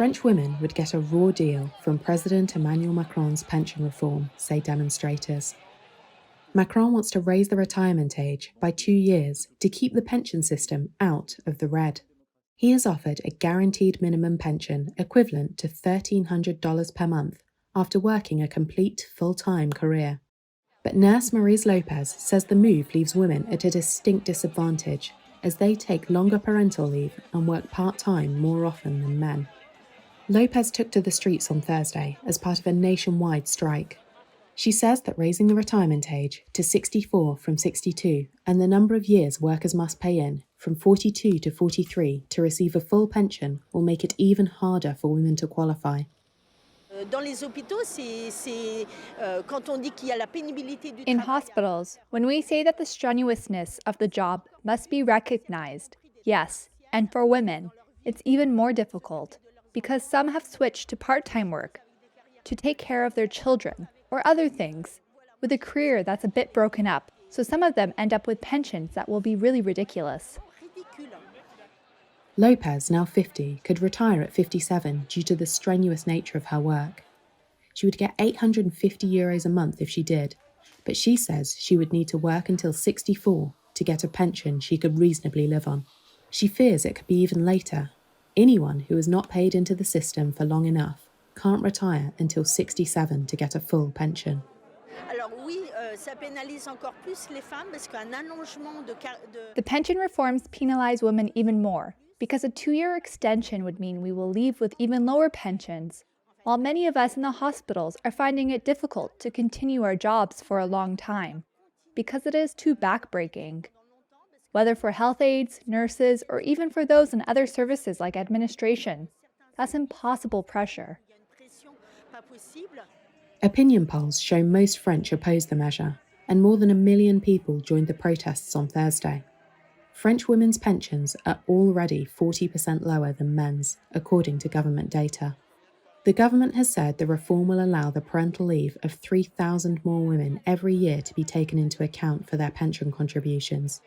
French women would get a raw deal from President Emmanuel Macron's pension reform, say demonstrators. Macron wants to raise the retirement age by 2 years to keep the pension system out of the red. He has offered a guaranteed minimum pension equivalent to $1,300 per month after working a complete full-time career. But nurse Maryse Lopez says the move leaves women at a distinct disadvantage as they take longer parental leave and work part-time more often than men. Lopez took to the streets on Thursday as part of a nationwide strike. She says that raising the retirement age to 64 from 62 and the number of years workers must pay in from 42 to 43 to receive a full pension will make it even harder for women to qualify. In hospitals, when we say that the strenuousness of the job must be recognized, yes, and for women, it's even more difficult because some have switched to part-time work to take care of their children or other things with a career that's a bit broken up, so some of them end up with pensions that will be really ridiculous. Lopez, now 50, could retire at 57 due to the strenuous nature of her work. She would get €850 a month if she did, but she says she would need to work until 64 to get a pension she could reasonably live on. She fears it could be even later. Anyone who is not paid into the system for long enough can't retire until 67 to get a full pension. The pension reforms penalize women even more because a 2-year extension would mean we will leave with even lower pensions, while many of us in the hospitals are finding it difficult to continue our jobs for a long time because it is too backbreaking. Whether for health aides, nurses, or even for those in other services like administration, that's impossible pressure. Opinion polls show most French oppose the measure, and more than 1 million people joined the protests on Thursday. French women's pensions are already 40% lower than men's, according to government data. The government has said the reform will allow the parental leave of 3,000 more women every year to be taken into account for their pension contributions,